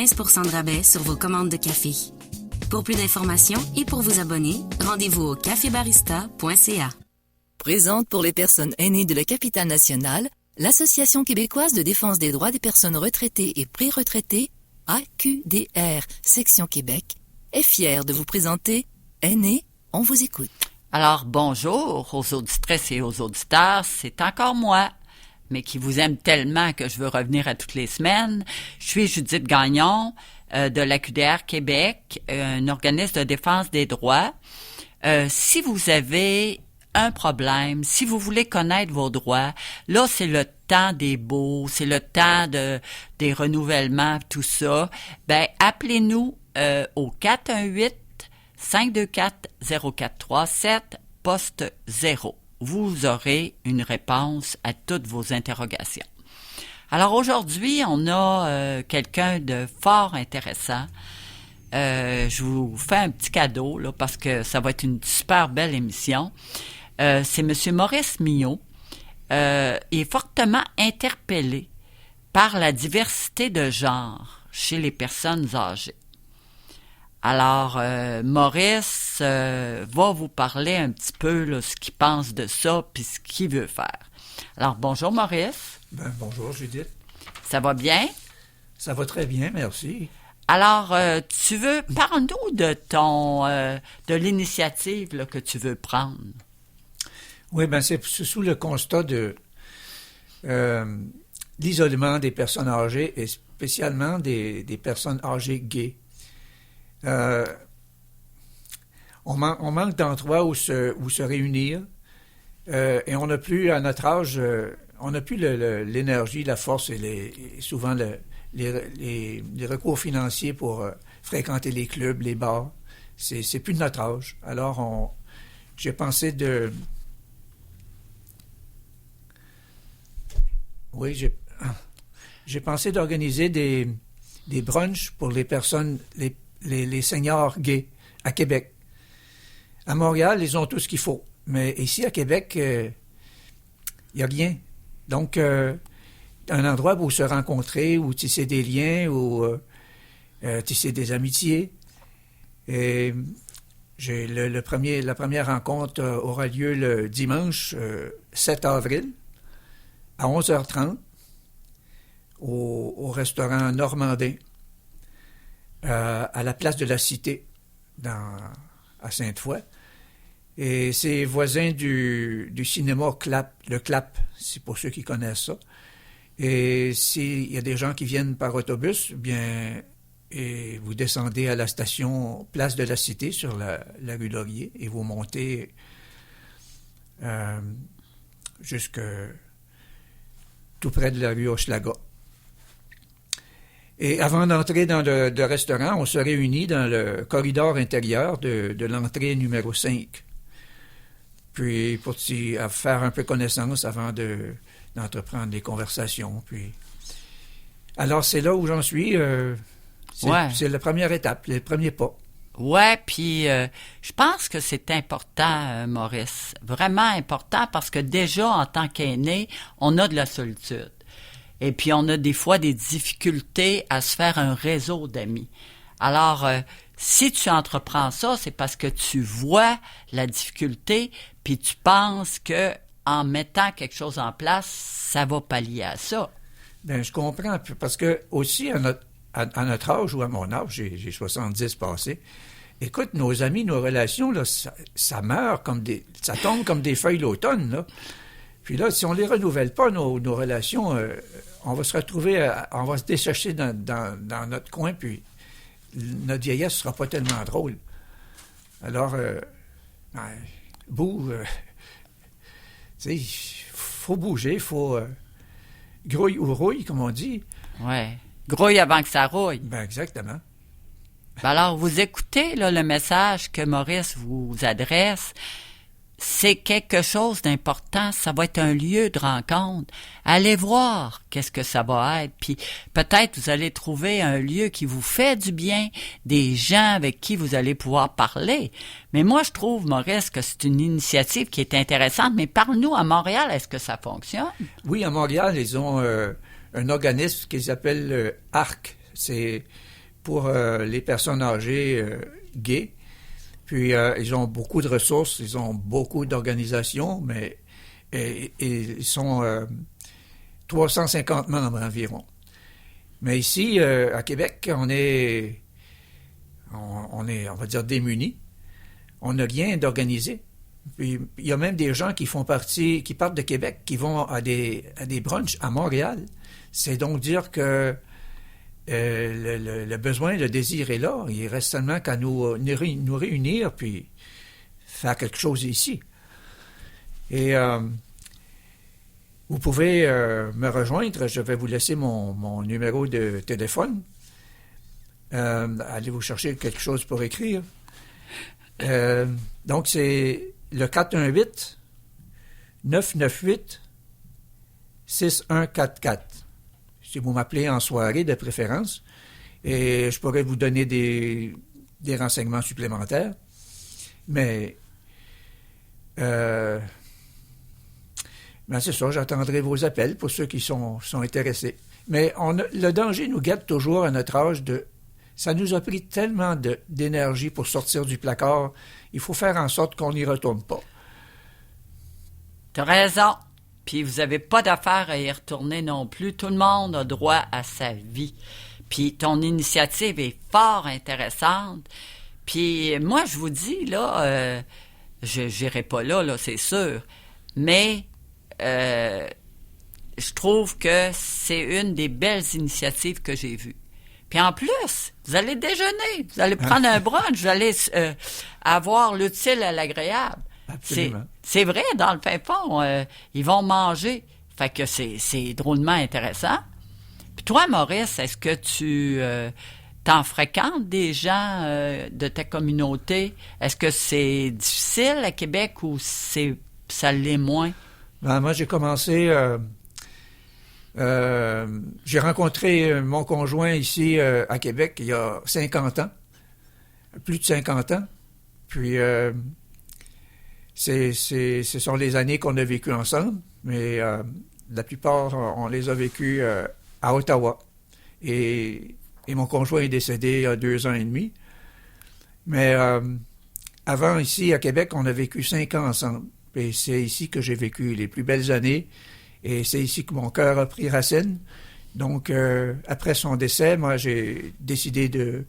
15 % de rabais sur vos commandes de café. Pour plus d'informations et pour vous abonner, rendez-vous au cafébarista.ca. Présente pour les personnes aînées de la capitale nationale, l'Association québécoise de défense des droits des personnes retraitées et pré-retraitées, AQDR, section Québec, est fière de vous présenter Aînés, on vous écoute. Alors, bonjour aux auditrices et aux auditeurs, c'est encore moi, mais qui vous aime tellement que je veux revenir à toutes les semaines. Je suis Judith Gagnon de l'AQDR Québec, un organisme de défense des droits. Si vous avez un problème, si vous voulez connaître vos droits, là, c'est le temps des baux, c'est le temps des renouvellements, tout ça. Ben, appelez-nous au 418-524-0437, poste 0. Vous aurez une réponse à toutes vos interrogations. Alors aujourd'hui, on a quelqu'un de fort intéressant. Je vous fais un petit cadeau là, parce que ça va être une super belle émission. C'est M. Maurice Mignot. Il est fortement interpellé par la diversité de genre chez les personnes âgées. Alors, Maurice va vous parler un petit peu là, ce qu'il pense de ça puis ce qu'il veut faire. Alors, bonjour Maurice. Bonjour Judith. Ça va bien? Ça va très bien, merci. Alors, parle-nous de l'initiative là, que tu veux prendre. Oui, c'est sous le constat de l'isolement des personnes âgées et spécialement des personnes âgées gays. On manque d'endroits où se réunir et on n'a plus, à notre âge, on n'a plus l'énergie, la force et souvent les recours financiers pour fréquenter les clubs, les bars. C'est plus de notre âge. Alors, j'ai pensé j'ai pensé d'organiser des brunchs pour les personnes, les seniors gays à Québec. À Montréal, ils ont tout ce qu'il faut. Mais ici, à Québec, il n'y a rien. Donc, un endroit où se rencontrer, où tisser des liens, où tisser des amitiés. Et la première rencontre aura lieu le dimanche 7 avril à 11h30 au restaurant Normandin à la place de la Cité à Sainte-Foy. Et c'est voisin du cinéma le Clap, c'est pour ceux qui connaissent ça. Et s'il y a des gens qui viennent par autobus, bien, et vous descendez à la station Place de la Cité sur la rue Laurier et vous montez jusque tout près de la rue Hochelaga. Et avant d'entrer dans le restaurant, on se réunit dans le corridor intérieur de l'entrée numéro 5. Puis pour faire un peu connaissance avant d'entreprendre des conversations. Puis alors c'est là où j'en suis. C'est la première étape, le premier pas. Ouais, puis je pense que c'est important, Maurice, vraiment important, parce que déjà en tant qu'aîné, on a de la solitude. Et puis on a des fois des difficultés à se faire un réseau d'amis. Alors, si tu entreprends ça, c'est parce que tu vois la difficulté, puis tu penses que en mettant quelque chose en place, ça va pallier à ça. Bien, je comprends, parce que aussi à notre âge ou à mon âge, j'ai 70 passés, écoute, nos amis, nos relations, là, ça meurt ça tombe comme des feuilles l'automne, là. Puis là, si on les renouvelle pas, nos relations, on va se retrouver, on va se dessécher dans notre coin, puis notre vieillesse ne sera pas tellement drôle. Alors, tu sais, il faut bouger, il faut grouille ou rouille, comme on dit. Ouais, grouille avant que ça rouille. Ben exactement. Ben alors, vous écoutez là, le message que Maurice vous adresse. C'est quelque chose d'important, ça va être un lieu de rencontre. Allez voir qu'est-ce que ça va être, puis peut-être vous allez trouver un lieu qui vous fait du bien, des gens avec qui vous allez pouvoir parler. Mais moi, je trouve, Maurice, que c'est une initiative qui est intéressante, mais parle-nous, à Montréal, est-ce que ça fonctionne? Oui, à Montréal, ils ont un organisme qu'ils appellent ARC. pour les personnes âgées gays. Puis, ils ont beaucoup de ressources, ils ont beaucoup d'organisations, mais et ils sont 350 membres environ. Mais ici, à Québec, on va dire, démunis. On n'a rien d'organisé. Puis, il y a même des gens qui partent de Québec, qui vont à des brunchs à Montréal. C'est donc dire que le besoin, le désir est là. Il reste seulement qu'à nous réunir puis faire quelque chose ici. Et vous pouvez me rejoindre. Je vais vous laisser mon numéro de téléphone. Allez vous chercher quelque chose pour écrire. Donc, c'est le 418-998-6144. Si vous m'appelez en soirée, de préférence, et je pourrais vous donner des renseignements supplémentaires. Mais c'est ça, j'attendrai vos appels pour ceux qui sont intéressés. Mais le danger nous guette toujours à notre âge ça nous a pris tellement d'énergie pour sortir du placard. Il faut faire en sorte qu'on n'y retourne pas. T'as raison. Puis vous n'avez pas d'affaire à y retourner non plus. Tout le monde a droit à sa vie. Puis ton initiative est fort intéressante. Puis moi, je vous dis, là, je n'irai pas là, c'est sûr. Mais je trouve que c'est une des belles initiatives que j'ai vues. Puis en plus, vous allez déjeuner, vous allez prendre un brunch, vous allez avoir l'utile à l'agréable. Absolument. C'est vrai, dans le fin fond, ils vont manger. Fait que c'est drôlement intéressant. Puis toi, Maurice, est-ce que tu t'en fréquentes des gens de ta communauté? Est-ce que c'est difficile à Québec ou ça l'est moins? Ben, moi, j'ai commencé... j'ai rencontré mon conjoint ici à Québec il y a 50 ans, plus de 50 ans. Puis ce sont les années qu'on a vécues ensemble, mais la plupart, on les a vécues à Ottawa. Et mon conjoint est décédé il y a 2 ans et demi. Mais avant, ici à Québec, on a vécu 5 ans ensemble. Et c'est ici que j'ai vécu les plus belles années. Et c'est ici que mon cœur a pris racine. Donc, après son décès, moi, j'ai décidé de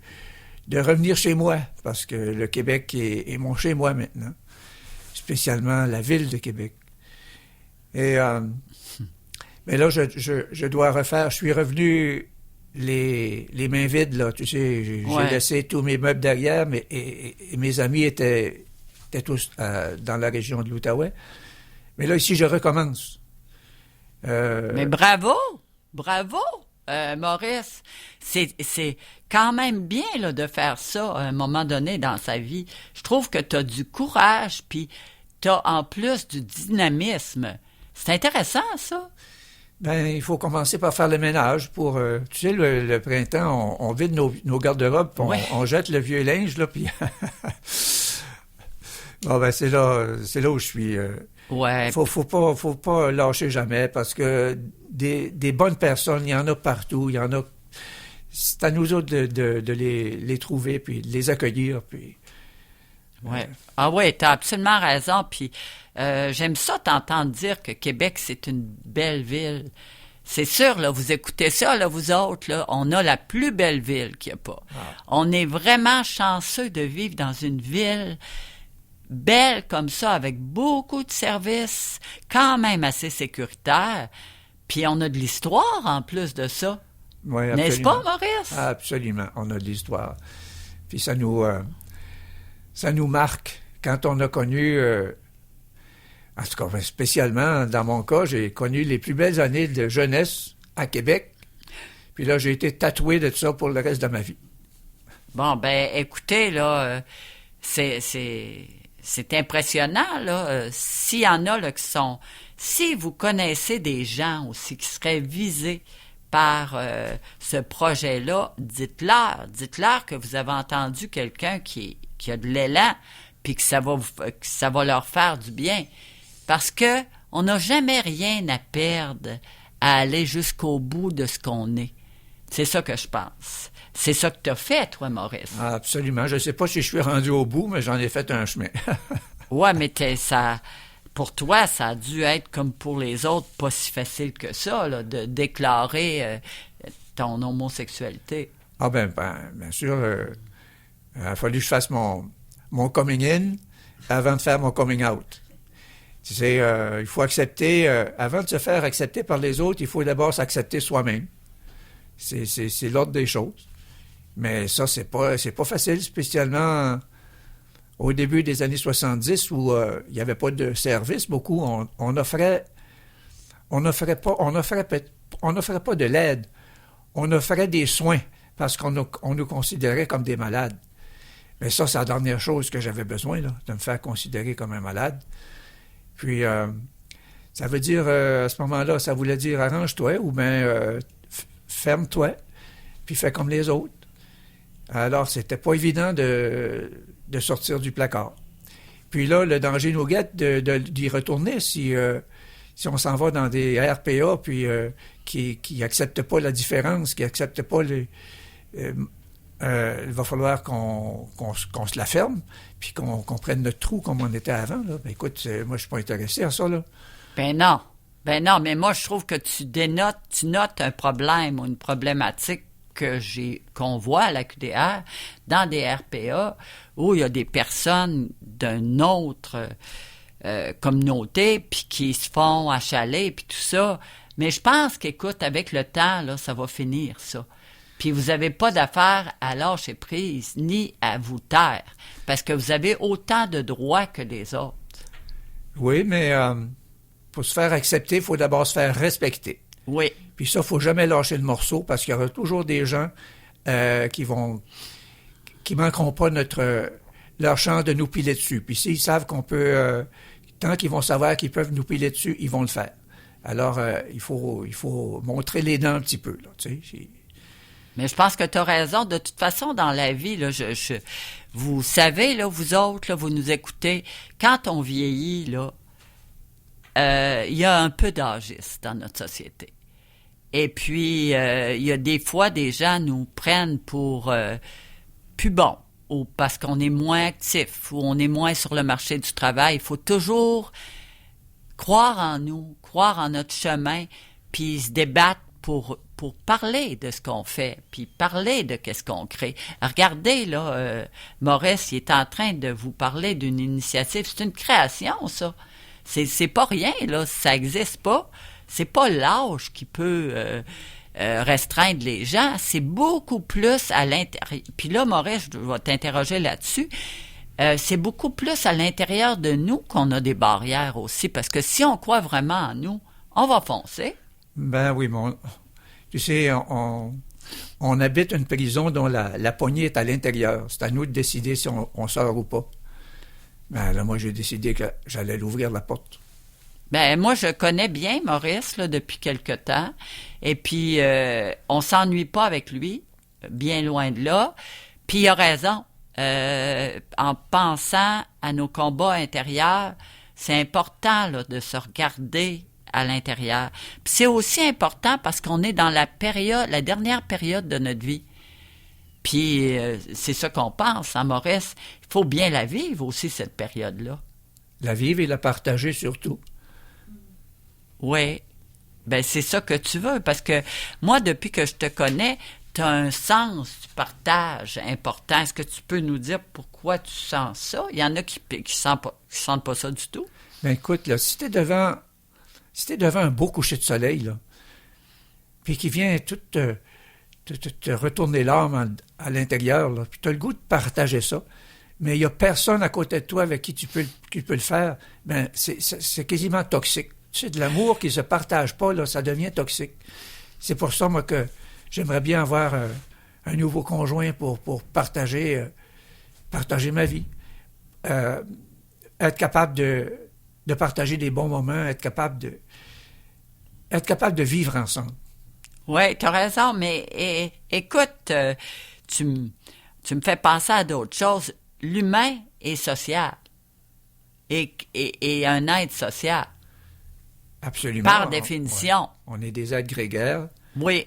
revenir chez moi, parce que le Québec est mon chez-moi maintenant, spécialement la ville de Québec. Et mais là, je dois refaire. Je suis revenu les mains vides, là. Tu sais, j'ai laissé tous mes meubles derrière, et mes amis étaient tous dans la région de l'Outaouais. Mais là, ici, je recommence. Mais bravo, Maurice. C'est quand même bien là, de faire ça à un moment donné dans sa vie. Je trouve que tu as du courage, puis tu as en plus du dynamisme. C'est intéressant, ça. Ben, il faut commencer par faire le ménage pour... tu sais, le printemps, on vide nos garde-robes, puis on jette le vieux linge, là, puis... Bon, ben, c'est là où je suis... Ouais. Faut pas lâcher jamais, parce que des bonnes personnes, il y en a partout, il y en a. C'est à nous autres de les trouver puis de les accueillir, puis. Ouais. Ah ouais, t'as absolument raison. Puis j'aime ça t'entendre dire que Québec c'est une belle ville. C'est sûr, là, vous écoutez ça, là, vous autres, là, on a la plus belle ville qu'il n'y a pas. Ah. On est vraiment chanceux de vivre dans une ville belle comme ça, avec beaucoup de services, quand même assez sécuritaire. Puis on a de l'histoire en plus de ça. Oui, absolument. N'est-ce pas, Maurice? Absolument, on a de l'histoire. Puis ça nous marque. Quand on a connu, en tout cas, spécialement dans mon cas, j'ai connu les plus belles années de jeunesse à Québec. Puis là, j'ai été tatoué de ça pour le reste de ma vie. Bon, ben, écoutez, là, c'est impressionnant, là. S'il y en a là, qui sont... Si vous connaissez des gens aussi qui seraient visés par ce projet-là, dites-leur que vous avez entendu quelqu'un qui a de l'élan, puis que ça va leur faire du bien. Parce que on n'a jamais rien à perdre à aller jusqu'au bout de ce qu'on est. C'est ça que je pense. C'est ça que tu as fait, toi, Maurice. Ah, absolument. Je ne sais pas si je suis rendu au bout, mais j'en ai fait un chemin. Ouais, mais pour toi, ça a dû être comme pour les autres, pas si facile que ça, là, de déclarer ton homosexualité. Ah bien sûr, il a fallu que je fasse mon coming in avant de faire mon coming out. Tu sais, il faut accepter, avant de se faire accepter par les autres, il faut d'abord s'accepter soi-même. C'est l'ordre des choses. Mais ça, c'est pas facile, spécialement au début des années 70 où il n'y avait pas de service beaucoup. On n'offrait pas de l'aide. On offrait des soins parce qu'on nous considérait comme des malades. Mais ça, c'est la dernière chose que j'avais besoin, là, de me faire considérer comme un malade. Puis, ça veut dire, à ce moment-là, ça voulait dire arrange-toi ou bien ferme-toi, puis fais comme les autres. Alors, c'était pas évident de sortir du placard. Puis là, le danger nous guette d'y retourner si on s'en va dans des RPA puis qui acceptent pas la différence, qui acceptent pas il va falloir qu'on se la ferme puis qu'on prenne notre trou comme on était avant. Là. Ben, écoute, moi, je suis pas intéressé à ça, là. Ben non, mais moi, je trouve que tu notes un problème ou une problématique qu'on voit à la QDR dans des RPA où il y a des personnes d'une autre communauté puis qui se font achaler puis tout ça. Mais je pense qu'écoute, avec le temps, là, ça va finir, ça. Puis vous n'avez pas d'affaire à lâcher prise ni à vous taire parce que vous avez autant de droits que les autres. Oui, mais pour se faire accepter, il faut d'abord se faire respecter. Oui. Puis ça, il ne faut jamais lâcher le morceau parce qu'il y aura toujours des gens qui manqueront pas leur chance de nous piler dessus. Puis s'ils savent qu'on peut, tant qu'ils vont savoir qu'ils peuvent nous piler dessus, ils vont le faire. Alors, il faut montrer les dents un petit peu, là, tu sais. Mais je pense que tu as raison. De toute façon, dans la vie, là, vous savez, là, vous autres, là, vous nous écoutez, quand on vieillit, là, il y a un peu d'âgisme dans notre société. Et puis, il y a des fois, des gens nous prennent pour plus bons, ou parce qu'on est moins actif, ou on est moins sur le marché du travail. Il faut toujours croire en nous, croire en notre chemin, puis se débattre pour parler de ce qu'on fait, puis parler de qu'est-ce qu'on crée. Regardez, là, Maurice, il est en train de vous parler d'une initiative. C'est une création, ça. C'est pas rien, là. Ça n'existe pas. C'est pas l'âge qui peut restreindre les gens. C'est beaucoup plus à l'intérieur. Puis là, Maurice, je vais t'interroger là-dessus. C'est beaucoup plus à l'intérieur de nous qu'on a des barrières aussi. Parce que si on croit vraiment en nous, on va foncer. Ben oui, tu sais, on habite une prison dont la poignée est à l'intérieur. C'est à nous de décider si on sort ou pas. Ben là, moi, j'ai décidé que j'allais l'ouvrir la porte. Ben moi, je connais bien Maurice là, depuis quelque temps. Et puis, on s'ennuie pas avec lui, bien loin de là. Puis, il a raison. En pensant à nos combats intérieurs, c'est important là, de se regarder à l'intérieur. Puis c'est aussi important parce qu'on est dans la dernière période de notre vie. Puis c'est ça qu'on pense, hein, Maurice? Il faut bien la vivre aussi, cette période-là. La vivre et la partager surtout. Oui. Ben c'est ça que tu veux, parce que moi, depuis que je te connais, tu as un sens du partage important. Est-ce que tu peux nous dire pourquoi tu sens ça? Il y en a qui sentent pas ça du tout. Ben écoute, là, si t'es devant un beau coucher de soleil, là, puis qui vient tout te retourner l'âme à l'intérieur, là, puis tu as le goût de partager ça, mais il n'y a personne à côté de toi avec qui tu peux le faire, ben c'est quasiment toxique. C'est de l'amour qui ne se partage pas, là, ça devient toxique. C'est pour ça, moi, que j'aimerais bien avoir un nouveau conjoint pour partager ma vie. Être capable de partager des bons moments, être capable de vivre ensemble. Oui, tu as raison, mais écoute, tu me fais penser à d'autres choses. L'humain est social et un être social. Absolument. Par définition. On est des êtres grégaires. Oui.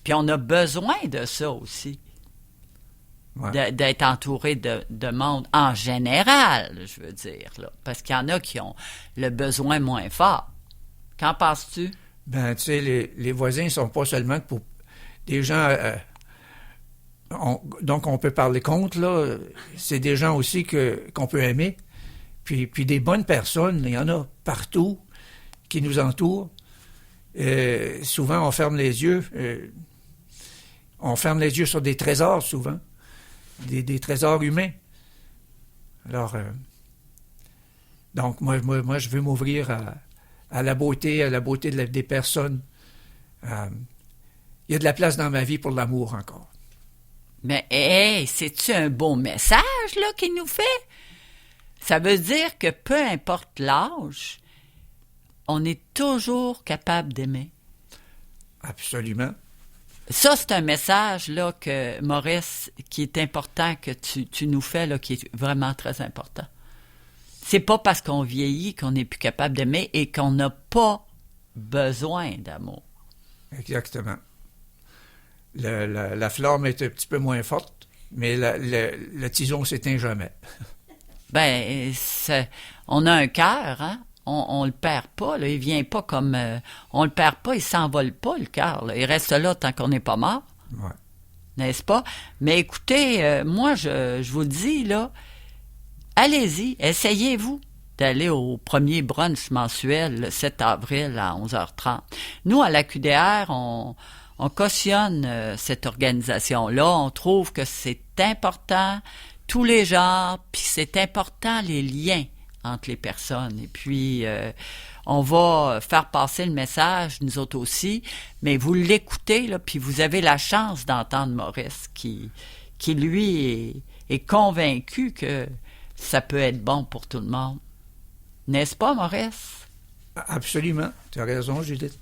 Puis on a besoin de ça aussi. Ouais. D'être entouré de monde en général, je veux dire, là. Parce qu'il y en a qui ont le besoin moins fort. Qu'en penses-tu? Ben, tu sais, les voisins ne sont pas seulement pour des gens... donc, on peut parler contre, là. C'est des gens aussi qu'on peut aimer. Puis des bonnes personnes, il y en a partout qui nous entourent. Souvent, on ferme les yeux. On ferme les yeux sur des trésors, souvent. Des trésors humains. Alors, donc, moi, je veux m'ouvrir à la beauté des personnes. Il y a de la place dans ma vie pour l'amour encore. Mais, hey, c'est-tu un beau message, là, qu'il nous fait? Ça veut dire que peu importe l'âge, on est toujours capable d'aimer. Absolument. Ça, c'est un message, là, que, Maurice, qui est important, que tu nous fais, là, qui est vraiment très important. C'est pas parce qu'on vieillit qu'on n'est plus capable d'aimer et qu'on n'a pas besoin d'amour. Exactement. La flamme est un petit peu moins forte, mais le tison s'éteint jamais. Ben, on a un cœur, hein? On le perd pas, là. Il vient pas comme... on le perd pas, il s'envole pas, le cœur, là. Il reste là tant qu'on n'est pas mort. Ouais. N'est-ce pas? Mais écoutez, moi, je vous le dis, là, allez-y, essayez-vous d'aller au premier brunch mensuel le 7 avril à 11h30. Nous, à la QDR, on cautionne cette organisation-là. On trouve que c'est important, tous les genres, puis c'est important les liens entre les personnes. Et puis, on va faire passer le message, nous autres aussi, mais vous l'écoutez, là, puis vous avez la chance d'entendre Maurice, qui lui, est convaincu que ça peut être bon pour tout le monde. N'est-ce pas, Maurice? Absolument. Tu as raison, Judith.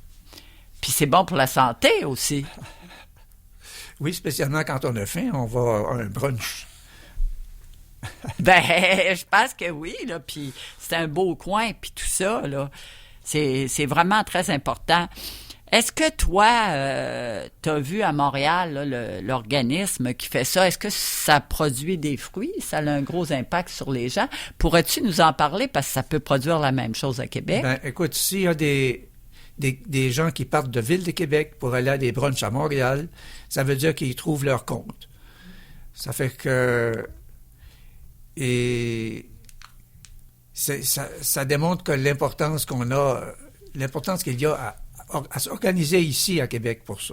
Puis c'est bon pour la santé aussi. Oui, spécialement quand on a faim, on va à un brunch. Ben, je pense que oui, là, puis c'est un beau coin, puis tout ça, là, c'est vraiment très important. Est-ce que toi, tu as vu à Montréal là, l'organisme qui fait ça, est-ce que ça produit des fruits? Ça a un gros impact sur les gens? Pourrais-tu nous en parler, parce que ça peut produire la même chose à Québec? Ben, écoute, s'il y a des gens qui partent de Ville de Québec pour aller à des brunchs à Montréal, ça veut dire qu'ils trouvent leur compte. Ça fait que... Et ça démontre que l'importance qu'il y a à s'organiser ici à Québec pour ça.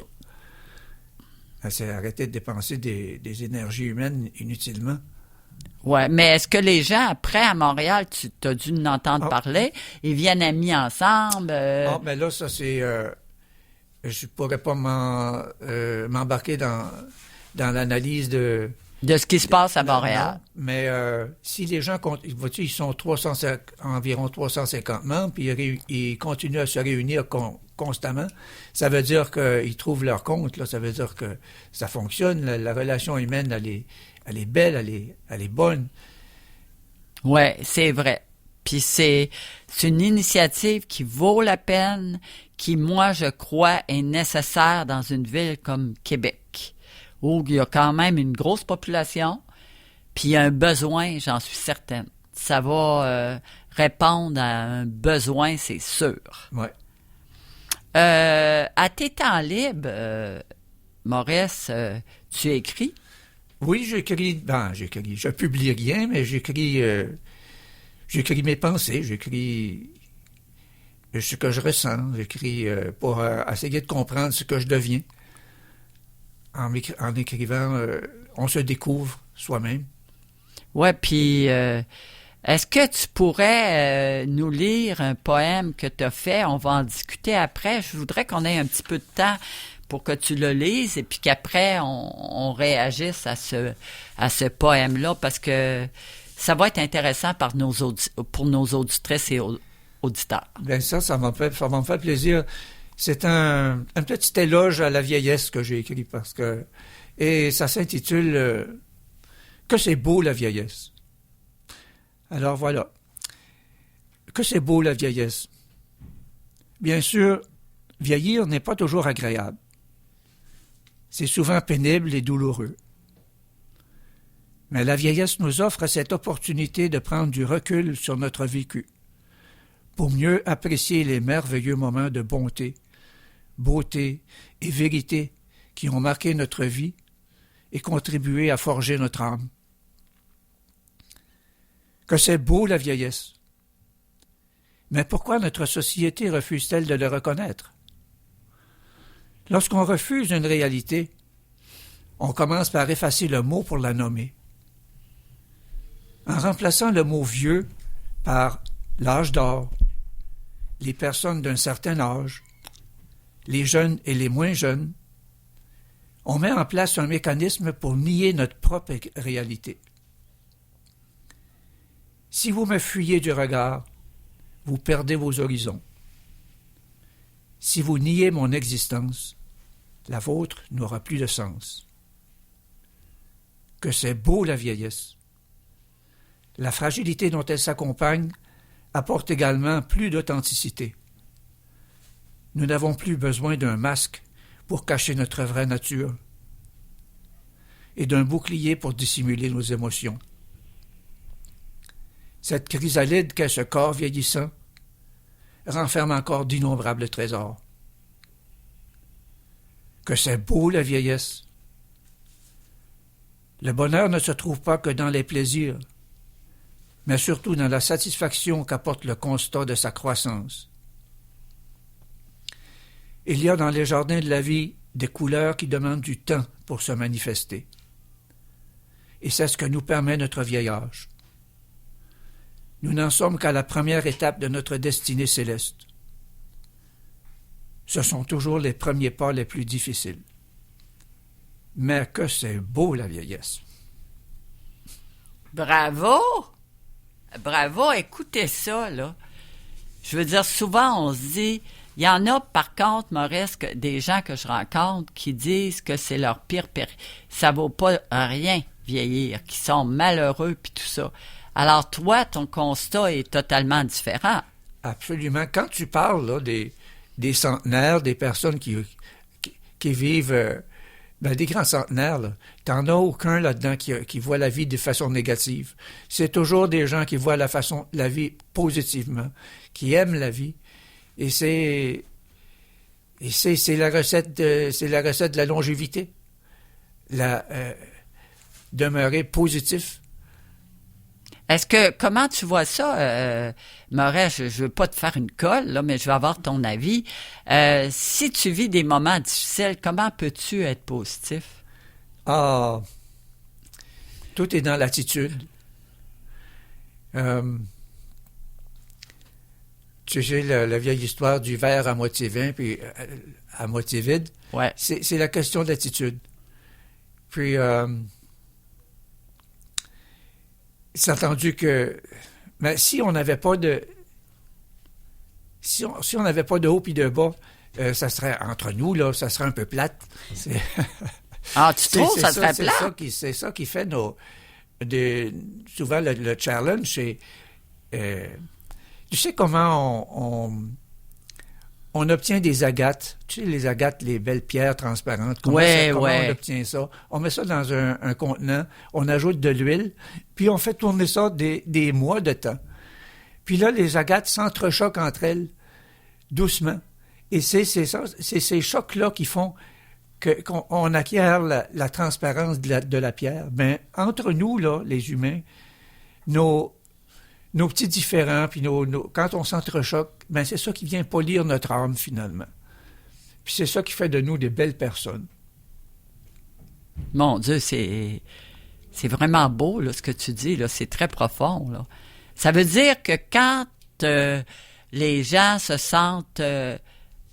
C'est arrêter de dépenser des énergies humaines inutilement. Oui, mais est-ce que les gens, après, à Montréal, tu as dû en entendre parler, ils viennent amis ensemble? Mais là, ça, c'est... je pourrais pas m'embarquer dans l'analyse de ce qui se passe à Montréal. Non, mais si les gens, vois-tu, ils sont environ 350 membres, puis ils continuent à se réunir constamment, ça veut dire qu'ils trouvent leur compte, là, ça veut dire que ça fonctionne, la relation humaine, elle est belle, elle est bonne. Oui, c'est vrai. Puis c'est une initiative qui vaut la peine, qui, moi, je crois, est nécessaire dans une ville comme Québec, où il y a quand même une grosse population, puis il y a un besoin, j'en suis certaine. Ça va répondre à un besoin, c'est sûr. Oui. À tes temps libres, Maurice, tu écris? Oui, j'écris. Je publie rien, mais j'écris mes pensées, j'écris ce que je ressens, j'écris pour essayer de comprendre ce que je deviens. En écrivant, on se découvre soi-même. Ouais, puis est-ce que tu pourrais nous lire un poème que tu as fait? On va en discuter après. Je voudrais qu'on ait un petit peu de temps pour que tu le lises et puis qu'après, on réagisse à ce poème-là, parce que ça va être intéressant pour nos auditrices et auditeurs. Bien ça va me faire plaisir. C'est un petit éloge à la vieillesse que j'ai écrit et ça s'intitule Que c'est beau la vieillesse. Alors voilà. Que c'est beau la vieillesse. Bien sûr, vieillir n'est pas toujours agréable. C'est souvent pénible et douloureux. Mais la vieillesse nous offre cette opportunité de prendre du recul sur notre vécu, pour mieux apprécier les merveilleux moments de bonté, beauté et vérité qui ont marqué notre vie et contribué à forger notre âme. Que c'est beau la vieillesse. Mais pourquoi notre société refuse-t-elle de le reconnaître? Lorsqu'on refuse une réalité, on commence par effacer le mot pour la nommer. En remplaçant le mot vieux par l'âge d'or, les personnes d'un certain âge, les jeunes et les moins jeunes, on met en place un mécanisme pour nier notre propre réalité. Si vous me fuyez du regard, vous perdez vos horizons. Si vous niez mon existence, la vôtre n'aura plus de sens. Que c'est beau la vieillesse. La fragilité dont elle s'accompagne apporte également plus d'authenticité. Nous n'avons plus besoin d'un masque pour cacher notre vraie nature et d'un bouclier pour dissimuler nos émotions. Cette chrysalide qu'est ce corps vieillissant renferme encore d'innombrables trésors. Que c'est beau la vieillesse. Le bonheur ne se trouve pas que dans les plaisirs, mais surtout dans la satisfaction qu'apporte le constat de sa croissance. Il y a dans les jardins de la vie des couleurs qui demandent du temps pour se manifester. Et c'est ce que nous permet notre vieil âge. Nous n'en sommes qu'à la première étape de notre destinée céleste. Ce sont toujours les premiers pas les plus difficiles. Mais que c'est beau la vieillesse! Bravo! Bravo, écoutez ça, là. Je veux dire, souvent, on se dit... Il y en a, par contre, Maurice, des gens que je rencontre qui disent que c'est leur pire période. Ça vaut pas rien, vieillir, qui sont malheureux, puis tout ça. Alors, toi, ton constat est totalement différent. Absolument. Quand tu parles là, des centenaires, des personnes qui vivent... des grands centenaires, t'en as aucun là-dedans qui voit la vie de façon négative. C'est toujours des gens qui voient la vie positivement, qui aiment la vie. Et c'est la recette de la longévité. Demeurer positif. Comment tu vois ça, Maurice, je veux pas te faire une colle, là, mais je veux avoir ton avis. Si tu vis des moments difficiles, comment peux-tu être positif? Ah, tout est dans l'attitude. Tu sais, la vieille histoire du verre à moitié plein puis à moitié vide. Ouais. C'est la question d'attitude. Puis, c'est entendu que... Mais si on n'avait pas de... Si on n'avait pas de haut puis de bas, ça serait, entre nous, là, ça serait un peu plate. Ah, tu trouves ça serait plate? C'est ça qui fait souvent le challenge, c'est... tu sais comment on obtient des agates? Tu sais, les agates, les belles pierres transparentes. Comment on obtient ça? On met ça dans un contenant, on ajoute de l'huile, puis on fait tourner ça des mois de temps. Puis là, les agates s'entrechoquent entre elles, doucement. Et c'est ces chocs-là qui font qu'on acquiert la transparence de la pierre. Ben, entre nous, là, les humains, nos petits différends, puis quand on s'entrechoque, ben c'est ça qui vient polir notre âme, finalement. Puis c'est ça qui fait de nous des belles personnes. Mon Dieu, c'est vraiment beau, là, ce que tu dis, là. C'est très profond, là. Ça veut dire que quand les gens se sentent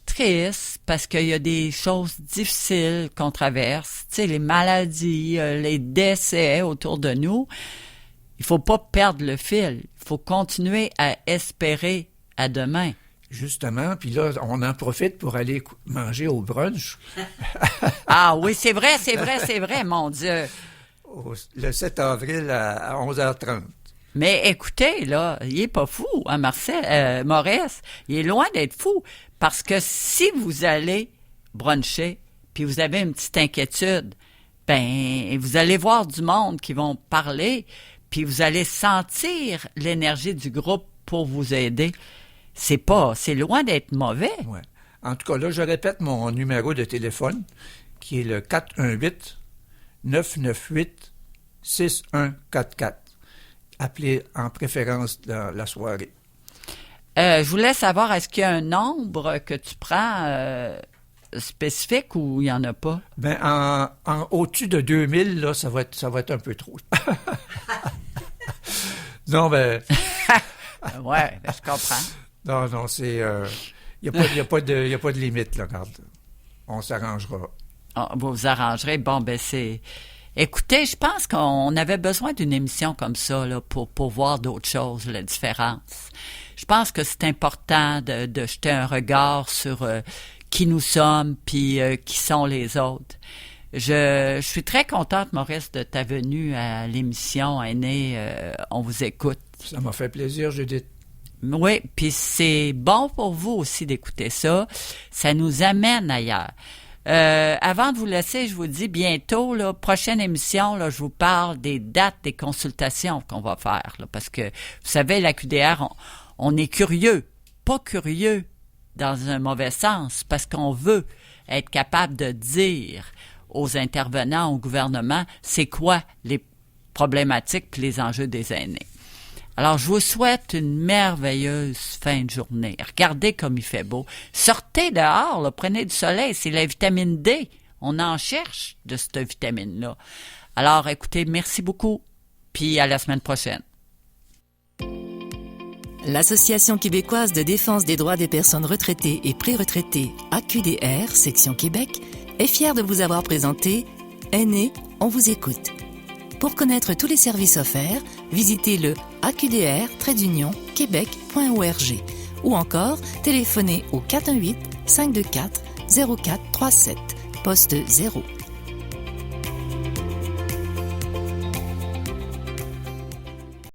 tristes parce qu'il y a des choses difficiles qu'on traverse, tu sais, les maladies, les décès autour de nous, il faut pas perdre le fil. Il faut continuer à espérer à demain. Justement, puis là, on en profite pour aller manger au brunch. Ah oui, c'est vrai, mon Dieu. Le 7 avril à 11h30. Mais écoutez, là, il est pas fou, hein, Maurice? Il est loin d'être fou. Parce que si vous allez bruncher, puis vous avez une petite inquiétude, ben vous allez voir du monde qui vont parler, puis vous allez sentir l'énergie du groupe pour vous aider. C'est loin d'être mauvais. Ouais. En tout cas, là, je répète mon numéro de téléphone, qui est le 418-998-6144. Appelez en préférence dans la soirée. Je voulais savoir, est-ce qu'il y a un nombre que tu prends spécifique ou il n'y en a pas? Ben, au-dessus de 2000, là, ça va être un peu trop. Non, ben... Ouais, je comprends. Non, c'est... Il n'y a pas de limite, là, regarde. On s'arrangera. Vous vous arrangerez. Bon, ben c'est... Écoutez, je pense qu'on avait besoin d'une émission comme ça là, pour voir d'autres choses, la différence. Je pense que c'est important de jeter un regard sur qui nous sommes puis qui sont les autres. Je suis très contente, Maurice, de ta venue à l'émission Aînés. On vous écoute. Ça m'a fait plaisir, Judith. Oui, puis c'est bon pour vous aussi d'écouter ça. Ça nous amène ailleurs. Avant de vous laisser, je vous dis bientôt, là, prochaine émission, là, je vous parle des dates des consultations qu'on va faire. Là, parce que, vous savez, la QDR, on est curieux, pas curieux dans un mauvais sens, parce qu'on veut être capable de dire aux intervenants, au gouvernement, c'est quoi les problématiques et les enjeux des aînés. Alors, je vous souhaite une merveilleuse fin de journée. Regardez comme il fait beau. Sortez dehors, là, prenez du soleil, c'est la vitamine D. On en cherche de cette vitamine-là. Alors, écoutez, merci beaucoup, puis à la semaine prochaine. L'Association québécoise de défense des droits des personnes retraitées et pré-retraitées, AQDR, section Québec, est fière de vous avoir présenté Aînés, on vous écoute. Pour connaître tous les services offerts, visitez le aqdr-québec.org ou encore téléphonez au 418-524-0437, poste 0.